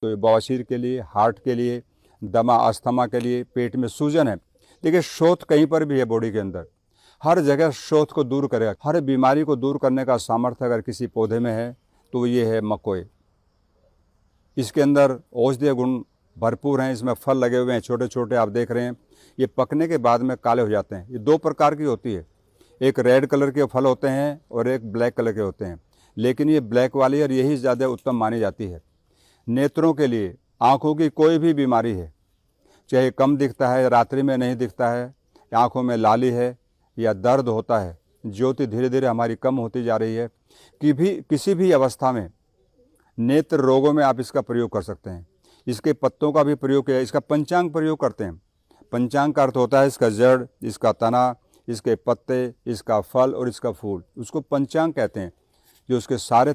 तो ये बवासीर के लिए, हार्ट के लिए, दमा अस्थमा के लिए, पेट में सूजन है। देखिए शोथ कहीं पर भी है बॉडी के अंदर, हर जगह शोथ को दूर करेगा। हर बीमारी को दूर करने का सामर्थ्य अगर किसी पौधे में है तो ये है मकोए। इसके अंदर औषधीय गुण भरपूर हैं। इसमें फल लगे हुए हैं छोटे छोटे, आप देख रहे हैं। ये पकने के बाद में काले हो जाते हैं। ये दो प्रकार की होती है, एक रेड कलर के फल होते हैं और एक ब्लैक कलर के होते हैं, लेकिन ये ब्लैक वाली और यही ज़्यादा उत्तम मानी जाती है। नेत्रों के लिए, आँखों की कोई भी बीमारी है, चाहे कम दिखता है, रात्रि में नहीं दिखता है, आँखों में लाली है या दर्द होता है, ज्योति धीरे धीरे हमारी कम होती जा रही है, किसी भी अवस्था में नेत्र रोगों में आप इसका प्रयोग कर सकते हैं। इसके पत्तों का भी प्रयोग किया, इसका पंचांग प्रयोग करते हैं। पंचांग का अर्थ होता है इसका जड़, इसका तना, इसके पत्ते, इसका फल और इसका फूल, उसको पंचांग कहते हैं। जो उसके सारे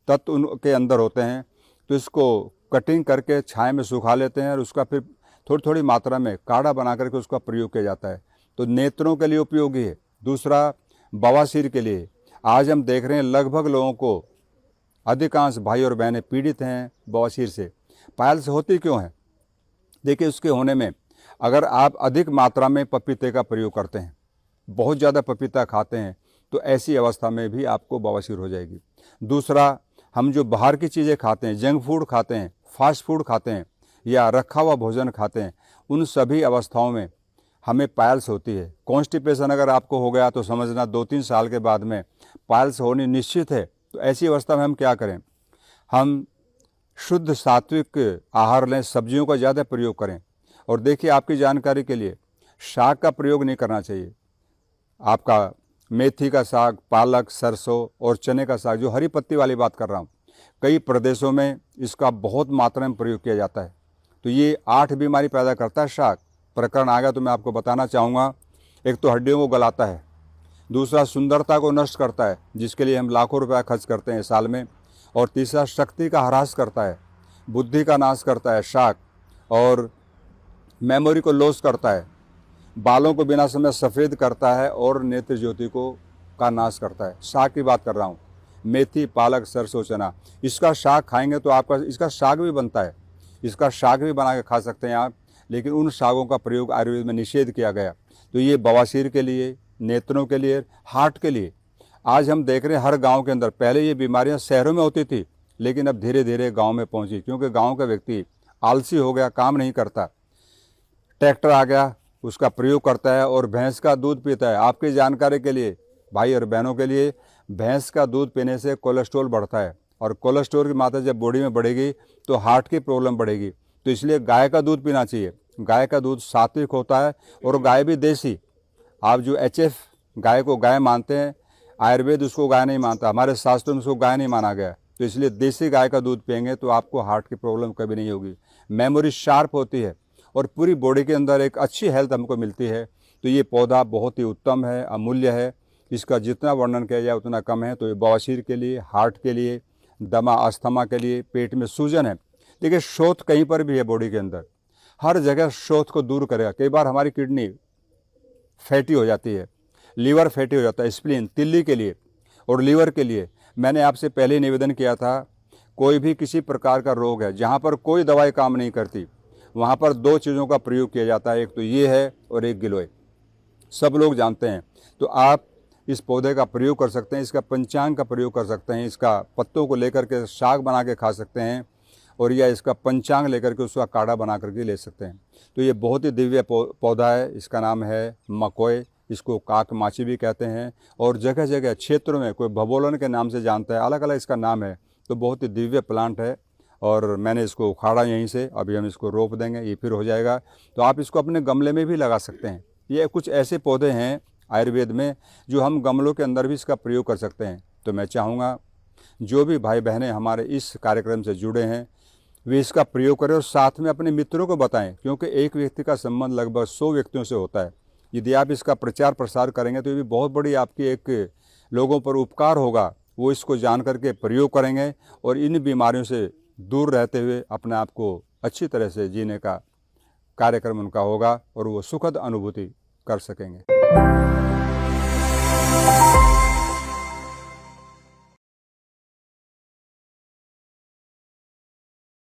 तत्व उनके अंदर होते हैं, तो इसको कटिंग करके छाया में सुखा लेते हैं और उसका फिर थोड़ी थोड़ी मात्रा में काढ़ा बना करके उसका प्रयोग किया जाता है। तो नेत्रों के लिए उपयोगी है। दूसरा, बवासीर के लिए आज हम देख रहे हैं लगभग लोगों को, अधिकांश भाई और बहनें पीड़ित हैं बवासीर से। पायल्स होती क्यों है? देखिए उसके होने में, अगर आप अधिक मात्रा में पपीते का प्रयोग करते हैं, बहुत ज़्यादा पपीता खाते हैं, तो ऐसी अवस्था में भी आपको बवासीर हो जाएगी। दूसरा, हम जो बाहर की चीज़ें खाते हैं, जंक फूड खाते हैं, फास्ट फूड खाते हैं या रखा हुआ भोजन खाते हैं, उन सभी अवस्थाओं में हमें पायल्स होती है। कॉन्स्टिपेशन अगर आपको हो गया तो समझना 2-3 साल के बाद में पायल्स होनी निश्चित है। तो ऐसी अवस्था में हम क्या करें? हम शुद्ध सात्विक आहार लें, सब्जियों का ज़्यादा प्रयोग करें। और देखिए आपकी जानकारी के लिए, साग का प्रयोग नहीं करना चाहिए। आपका मेथी का साग, पालक, सरसों और चने का साग, जो हरी पत्ती वाली बात कर रहा हूँ, कई प्रदेशों में इसका बहुत मात्रा में प्रयोग किया जाता है। तो ये 8 बीमारी पैदा करता है साग। प्रकरण आ गया तो मैं आपको बताना चाहूँगा। एक तो हड्डियों को गलाता है, दूसरा सुंदरता को नष्ट करता है, जिसके लिए हम लाखों रुपया खर्च करते हैं साल में, और तीसरा शक्ति का ह्रास करता है, बुद्धि का नाश करता है साग, और मेमोरी को लॉस करता है, बालों को बिना समय सफ़ेद करता है और नेत्र ज्योति को का नाश करता है। साग की बात कर रहा हूँ, मेथी, पालक, सरसों, चना। इसका साग खाएंगे तो आपका, इसका साग भी बनता है, इसका साग भी बना के खा सकते हैं आप, लेकिन उन सागों का प्रयोग आयुर्वेद में निषेध किया गया। तो ये बवासीर के लिए, नेत्रों के लिए, हार्ट के लिए आज हम देख रहे हैं हर गांव के अंदर। पहले ये बीमारियां शहरों में होती थी, लेकिन अब धीरे धीरे गांव में पहुंची, क्योंकि गांव का व्यक्ति आलसी हो गया, काम नहीं करता। ट्रैक्टर आ गया, उसका प्रयोग करता है और भैंस का दूध पीता है। आपकी जानकारी के लिए, भाई और बहनों के लिए, भैंस का दूध पीने से कोलेस्ट्रॉल बढ़ता है, और कोलेस्ट्रॉल की मात्रा जब बॉडी में बढ़ेगी तो हार्ट की प्रॉब्लम बढ़ेगी। तो इसलिए गाय का दूध पीना चाहिए। गाय का दूध सात्विक होता है और गाय भी देसी। आप जो HF गाय को गाय मानते हैं, आयुर्वेद उसको गाय नहीं मानता, हमारे शास्त्रों में उसको गाय नहीं माना गया। तो इसलिए देसी गाय का दूध पिएंगे तो आपको हार्ट की प्रॉब्लम कभी नहीं होगी। मेमोरी शार्प होती है और पूरी बॉडी के अंदर एक अच्छी हेल्थ हमको मिलती है। तो ये पौधा बहुत ही उत्तम है, अमूल्य है। इसका जितना वर्णन किया जाए उतना कम है। तो ये बवासीर के लिए, हार्ट के लिए, दमा अस्थमा के लिए, पेट में सूजन है। देखिए शोथ कहीं पर भी है बॉडी के अंदर, हर जगह शोथ को दूर करेगा। कई बार हमारी किडनी फैटी हो जाती है, लीवर फैटी हो जाता है, स्प्लीन, तिल्ली के लिए और लीवर के लिए मैंने आपसे पहले ही निवेदन किया था, कोई भी किसी प्रकार का रोग है जहाँ पर कोई दवाई काम नहीं करती, वहाँ पर 2 चीज़ों का प्रयोग किया जाता है, एक तो ये है और एक गिलोय। सब लोग जानते हैं। तो आप इस पौधे का प्रयोग कर सकते हैं, इसका पंचांग का प्रयोग कर सकते हैं, इसका पत्तों को लेकर के साग बना के खा सकते हैं, और या इसका पंचांग लेकर के उसका काढ़ा बना करके ले सकते हैं। तो ये बहुत ही दिव्य पौधा है। इसका नाम है मकोय, इसको काक माची भी कहते हैं, और जगह जगह क्षेत्रों में कोई भबोलन के नाम से जानता है, अलग अलग इसका नाम है। तो बहुत ही दिव्य प्लांट है, और मैंने इसको उखाड़ा यहीं से, अभी हम इसको रोप देंगे, ये फिर हो जाएगा। तो आप इसको अपने गमले में भी लगा सकते हैं। ये कुछ ऐसे पौधे हैं आयुर्वेद में जो हम गमलों के अंदर भी इसका प्रयोग कर सकते हैं। तो मैं चाहूँगा जो भी भाई बहनें हमारे इस कार्यक्रम से जुड़े हैं वे इसका प्रयोग करें और साथ में अपने मित्रों को बताएं, क्योंकि एक व्यक्ति का संबंध लगभग 100 व्यक्तियों से होता है। यदि आप इसका प्रचार प्रसार करेंगे तो ये भी बहुत बड़ी आपकी एक लोगों पर उपकार होगा। वो इसको जान करके प्रयोग करेंगे और इन बीमारियों से दूर रहते हुए अपने आप को अच्छी तरह से जीने का कार्यक्रम उनका होगा और वो सुखद अनुभूति कर सकेंगे।